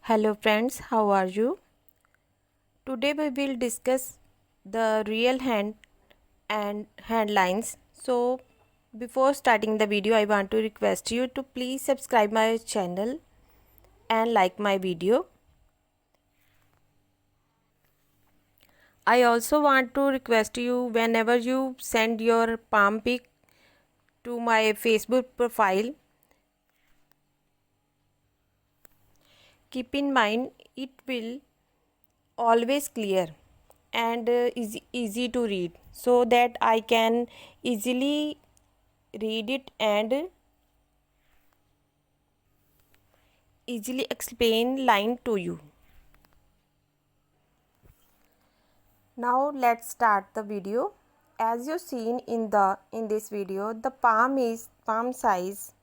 Hello friends, how are you? Today we will discuss the real hand and hand lines. So before starting the video, I want to request you to please subscribe my channel and like my video. I also want to request you, whenever you send your palm pic to my Facebook profile, keep in mind it will always clear and easy to read, so that I can easily read it and easily explain line to you. Now let's start the video. As you seen in this video, the palm size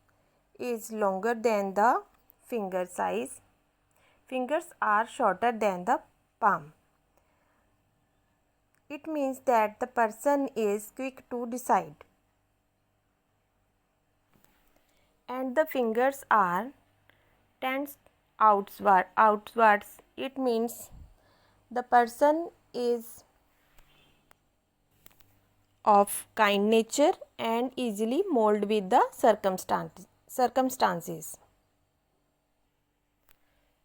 is longer than the finger size. Fingers are shorter than the palm. It means that the person is quick to decide. And the fingers are tensed outwards. It means the person is of kind nature and easily mold with the circumstances.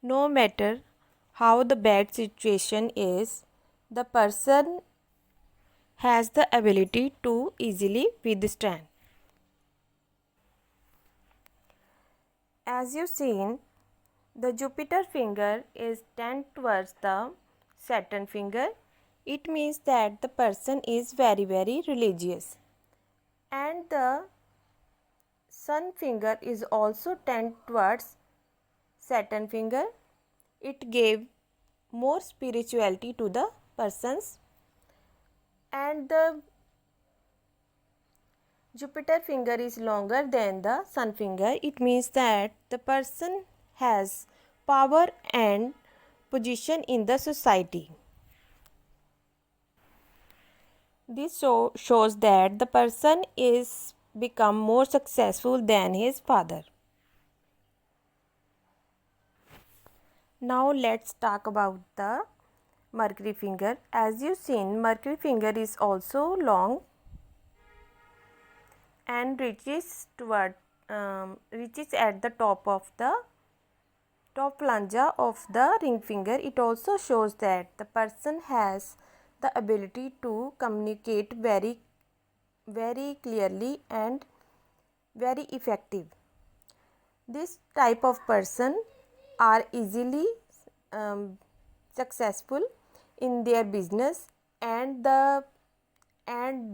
No matter how the bad situation is, the person has the ability to easily withstand. As you seen, the Jupiter finger is turned towards the Saturn finger. It means that the person is very religious. And the Sun finger is also turned towards Saturn finger. It gave more spirituality to the persons. And the Jupiter finger is longer than the Sun finger. It means that the person has power and position in the society. This shows that the person is become more successful than his father. Now let's talk about the Mercury finger. As you seen, Mercury finger is also long and reaches at the top of the top flange of the ring finger. It also shows that the person has the ability to communicate very clearly and very effective. This type of person are easily successful in their business, and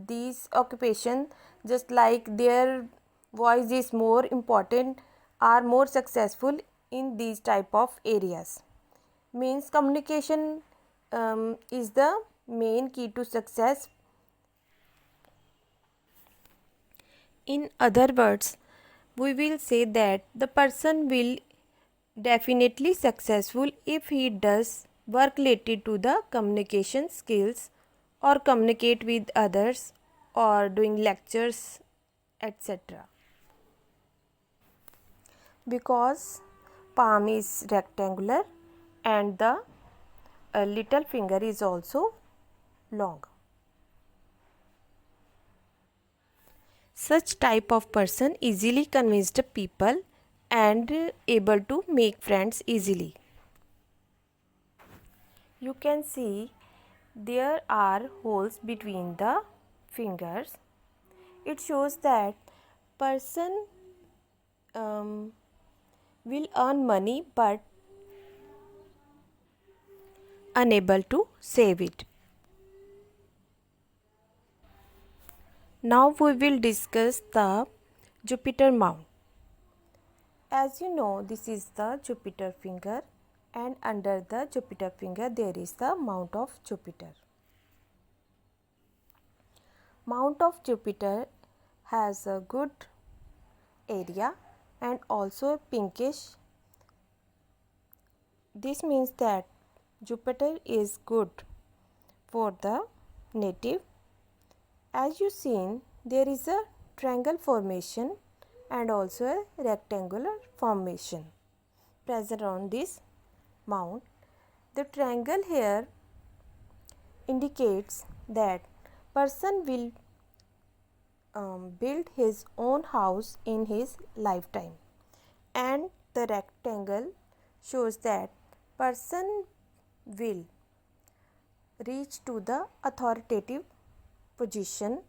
these occupation, just like their voice is more important, are more successful in these type of areas. Means communication is the main key to success. In other words, we will say that the person will definitely successful if he does work related to the communication skills, or communicate with others, or doing lectures, etc. Because palm is rectangular and the little finger is also long. Such type of person easily convinced people and able to make friends easily. You can see there are holes between the fingers. It shows that person will earn money but unable to save it. Now we will discuss the Jupiter mount. As you know, this is the Jupiter finger, and under the Jupiter finger there is the mount of Jupiter. Mount of Jupiter has a good area and also pinkish. This means that Jupiter is good for the native. As you seen, there is a triangle formation and also a rectangular formation present on this mount. The triangle here indicates that person will build his own house in his lifetime, and the rectangle shows that person will reach to the authoritative position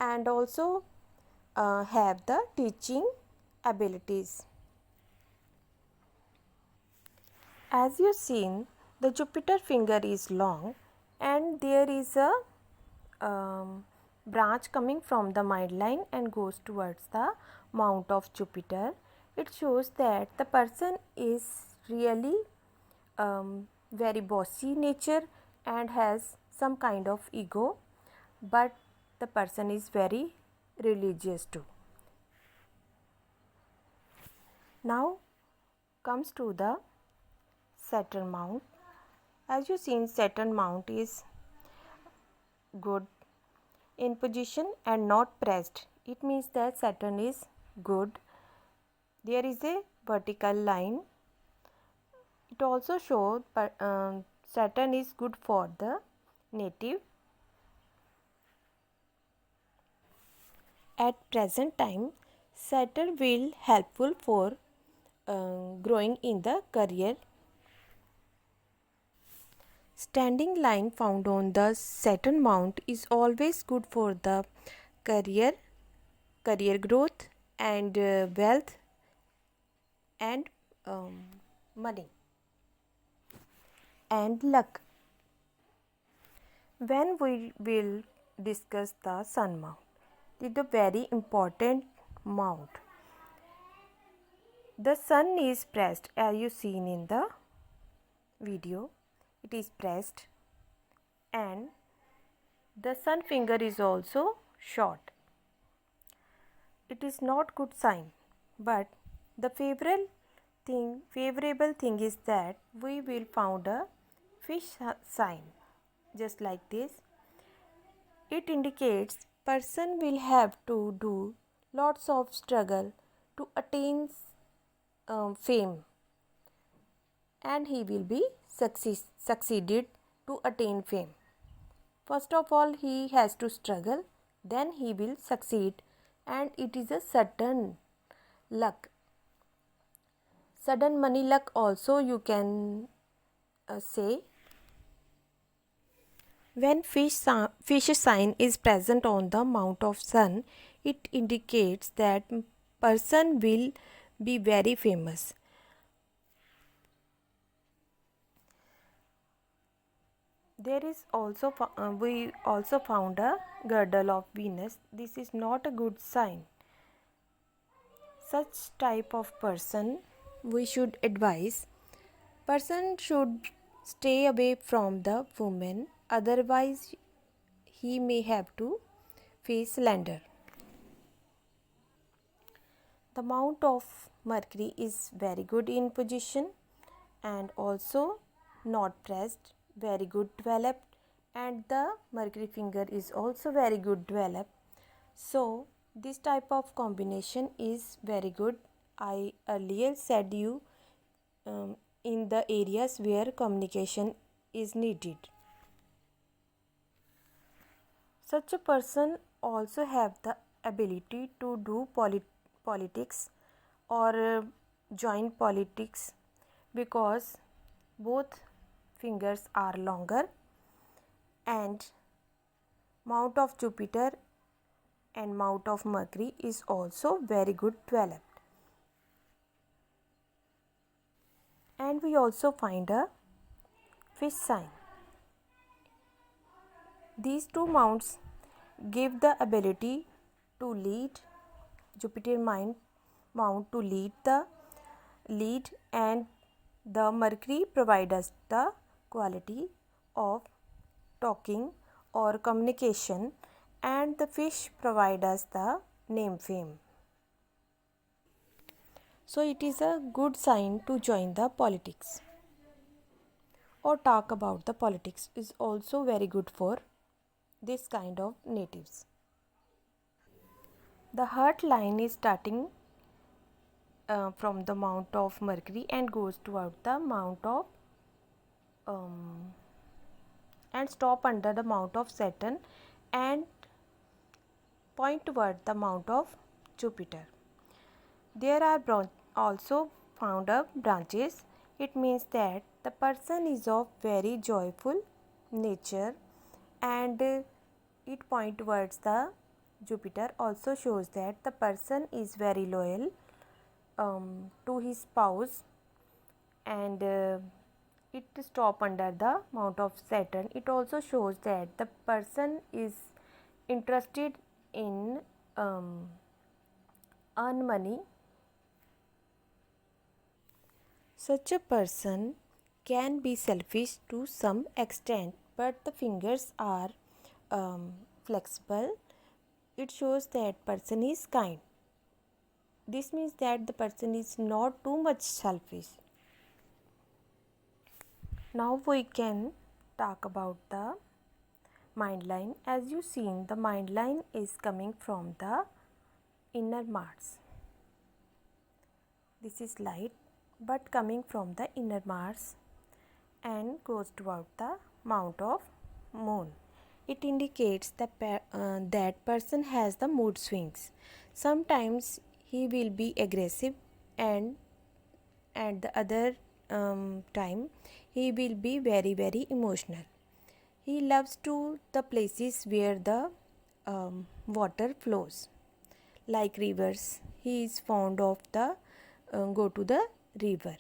and also have the teaching abilities. As you seen, the Jupiter finger is long and there is a branch coming from the midline and goes towards the mount of Jupiter. It shows that the person is really very bossy nature and has some kind of ego, but the person is very religious too. Now comes to the Saturn mount. As you seen, Saturn mount is good in position and not pressed. It means that Saturn is good. There is a vertical line. It also shows Saturn is good for the native. At present time, Saturn will helpful for growing in the career. Standing line found on the Saturn mount is always good for the career growth and wealth and money and luck. When we will discuss the Sun mount, it is a very important mount. The Sun is pressed as you seen in the video. It is pressed and the Sun finger is also short. It is not good sign, but the favorable thing is that we will found a fish sign just like this. It indicates person will have to do lots of struggle to attain fame, and he will be succeeded to attain fame. First of all, he has to struggle, then he will succeed, and it is a sudden luck. Sudden money luck also you can say. When fish sign is present on the mount of Sun, it indicates that person will be very famous. There is also we also found a girdle of Venus. This is not a good sign. Such type of person we should advise. Person should stay away from the woman, otherwise he may have to face slander. The mount of Mercury is very good in position and also not pressed, very good developed, and the Mercury finger is also very good developed. So this type of combination is very good. I earlier said you in the areas where communication is needed. Such a person also have the ability to do politics or join politics because both fingers are longer and mount of Jupiter and mount of Mercury is also very good developed. And we also find a fish sign. These two mounts give the ability to lead. Jupiter mount to lead and the Mercury provide us the quality of talking or communication, and the fish provide us the name fame. So it is a good sign to join the politics or talk about the politics is also very good for this kind of natives. The heart line is starting from the mount of Mercury and goes toward the mount of um, and stop under the mount of Saturn and point toward the mount of Jupiter. There are also found up branches. It means that the person is of very joyful nature, and it point towards the Jupiter also shows that the person is very loyal to his spouse, and it stop under the mount of Saturn. It also shows that the person is interested in earn money. Such a person can be selfish to some extent, but the fingers are flexible. It shows that person is kind. This means that the person is not too much selfish. Now we can talk about the mind line. As you seen, the mind line is coming from the inner Mars. This is light but coming from the inner Mars and goes toward the mount of moon. It indicates that person has the mood swings. Sometimes he will be aggressive, and at the other time he will be very emotional. He loves to the places where the water flows, like rivers. He is fond of the go to the river.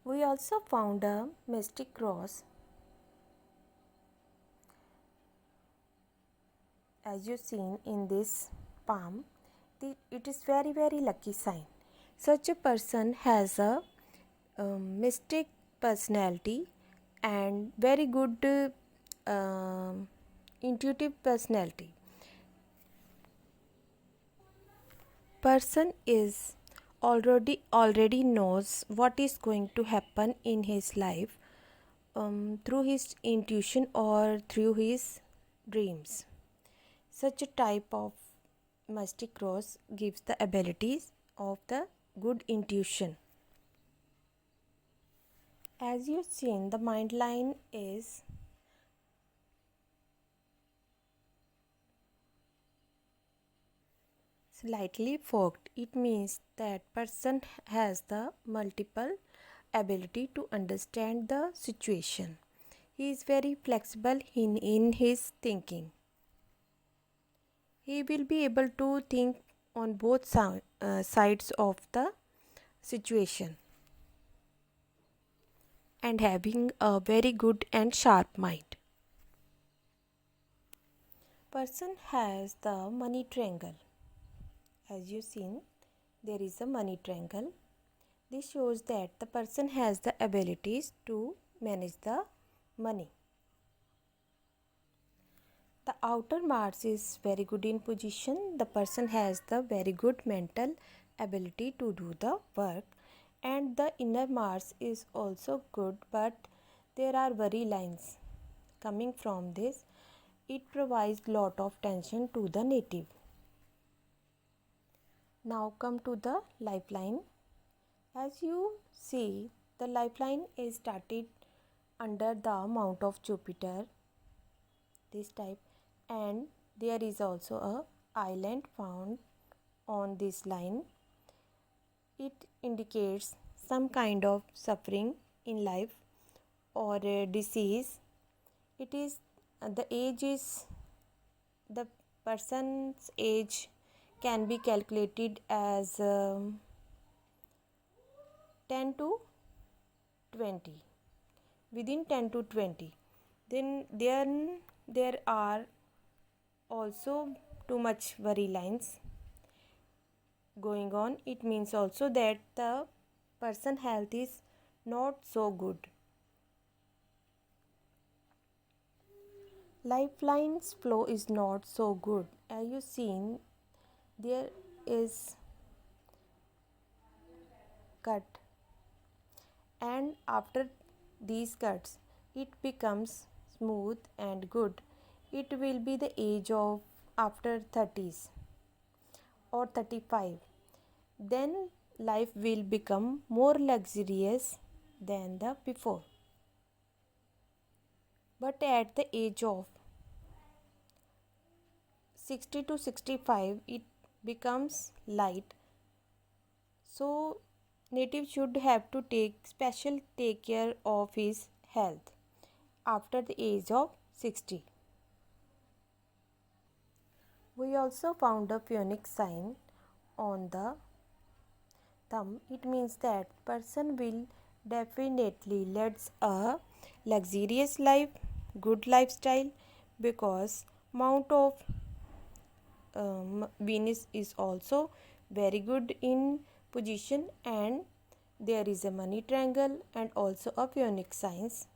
We also found a mystic cross. As you seen in this palm, it is very lucky sign. Such a person has a mystic personality and very good intuitive personality. Person is already knows what is going to happen in his life through his intuition or through his dreams. Such a type of mystic cross gives the abilities of the good intuition. As you've seen, the mind line is slightly forked. It means that person has the multiple ability to understand the situation. He is very flexible in his thinking. He will be able to think on both sides of the situation and having a very good and sharp mind. Person has the money triangle. As you seen, there is a money triangle. This shows that the person has the abilities to manage the money. The outer Mars is very good in position. The person has the very good mental ability to do the work, and the inner Mars is also good, but there are worry lines coming from this. It provides lot of tension to the native. Now come to the lifeline. As you see, the lifeline is started under the mount of Jupiter, this type, and there is also a island found on this line. It indicates some kind of suffering in life or a disease. It is the age is the person's age can be calculated as 10 to 20, within 10 to 20. Then there are also too much worry lines going on. It means also that the person health is not so good. Lifeline's flow is not so good. As you seen, there is cut, and after these cuts it becomes smooth and good. It will be the age of after 30s or 35. Then life will become more luxurious than the before. But at the age of 60 to 65, it becomes light. So, native should have to take care of his health after the age of 60. We also found a phoenix sign on the thumb. It means that person will definitely leads a luxurious life, good lifestyle, because Mount of Venus is also very good in position, and there is a money triangle and also a phoenix signs.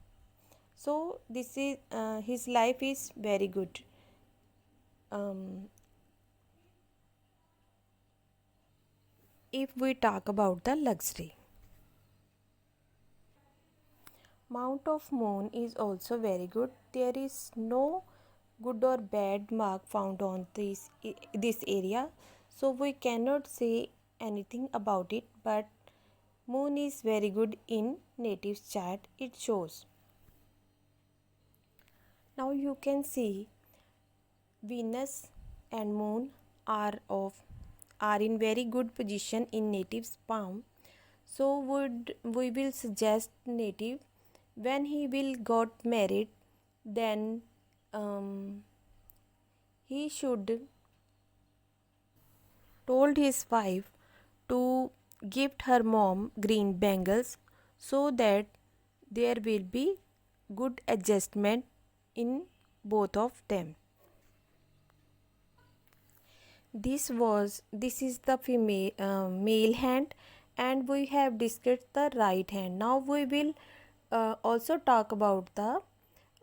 So this is his life is very good. um, if we talk about the luxury, Mount of Moon is also very good. There is no good or bad mark found on this area, so we cannot say anything about it. But Moon is very good in natives chart. It shows. Now you can see Venus and Moon are of are in very good position in native's palm. So would we will suggest native when he will got married, then he should told his wife to gift her mom green bangles, so that there will be good adjustment in both of them. This is the male hand, and we have discussed the right hand. Now we will also talk about the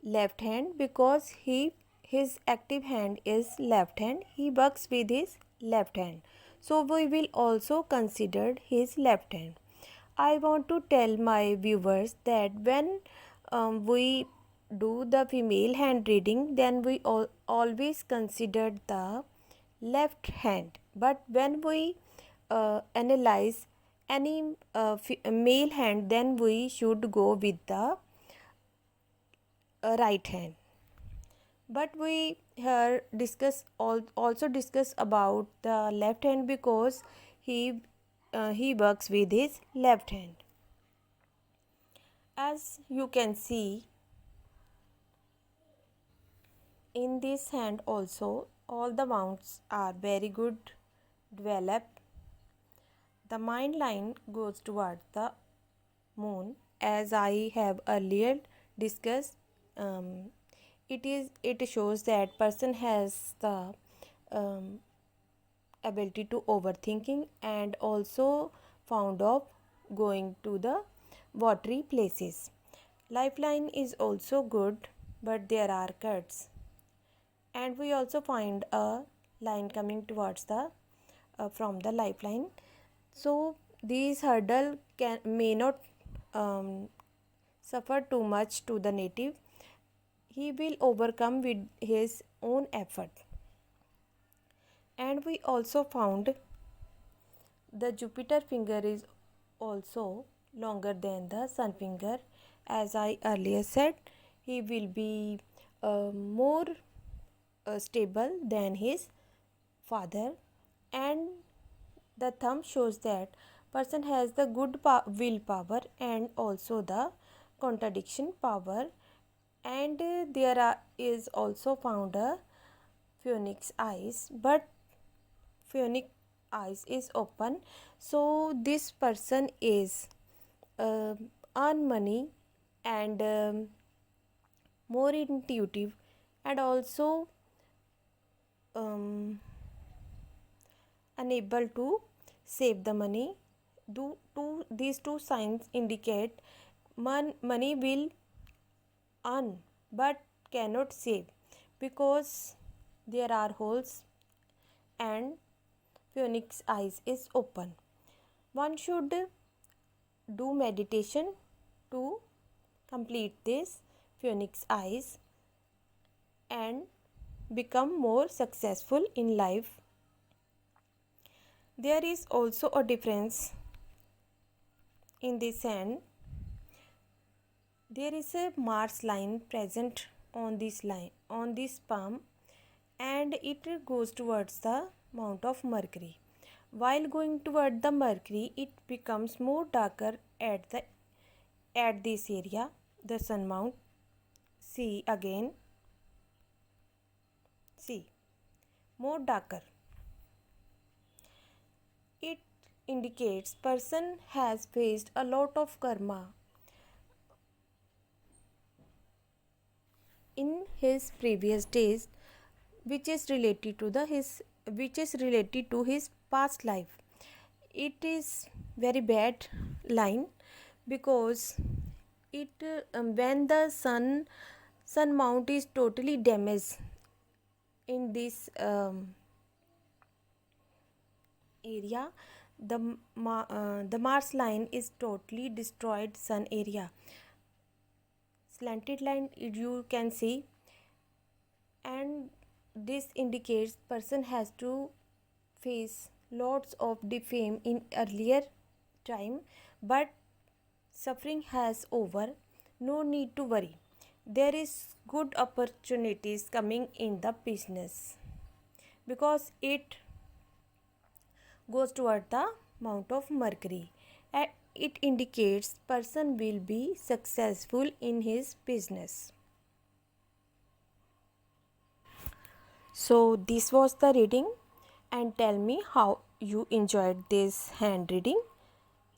left hand, because his active hand is left hand. He works with his left hand, so we will also consider his left hand. I want to tell my viewers that when we do the female hand reading, then we always consider the left hand. But when we analyze any male hand, then we should go with the right hand. But we here also discuss about the left hand, because he works with his left hand. As you can see in this hand also, all the mounts are very good developed. The mind line goes towards the moon, as I have earlier discussed. um, it shows that person has the um, ability to overthinking, and also fond of going to the watery places. Lifeline is also good, but there are cuts, and we also find a line coming towards the from the lifeline. So these hurdle may not um, suffer too much to the native. He will overcome with his own effort. And we also found the Jupiter finger is also longer than the sun finger. As I earlier said, he will be more stable than his father. And the thumb shows that person has the good willpower and also the contradiction power. And is also found a phoenix eyes, but phoenix eyes is open, so this person is uh, earn money, and more intuitive, and also um, unable to save the money. These two signs indicate money will earn but cannot save, because there are holes and phoenix eyes is open. One should do meditation to complete this phoenix eyes and become more successful in life. There is also a difference in this hand. There is a Mars line present on this palm, and it goes towards the mount of Mercury. While going toward the Mercury, it becomes more darker at this area, the sun mount. See again, see, more darker. It indicates person has faced a lot of karma in his previous days, which is related to his past life. It is very bad line because when the sun mount is totally damaged in this area, the Mars line is totally destroyed sun area. Slanted line you can see, and this indicates person has to face lots of defame in earlier time, but suffering has over. No need to worry, there is good opportunities coming in the business because it goes toward the mount of Mercury, and it indicates person will be successful in his business. So this was the reading, and tell me how you enjoyed this hand reading.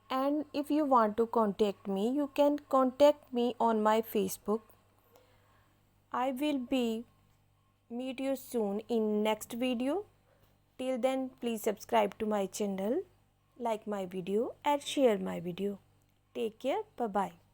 And if you want to contact me, you can contact me on my Facebook. I will be meet you soon in next video. Till then, please subscribe to my channel, like my video and share my video. Take care. Bye bye.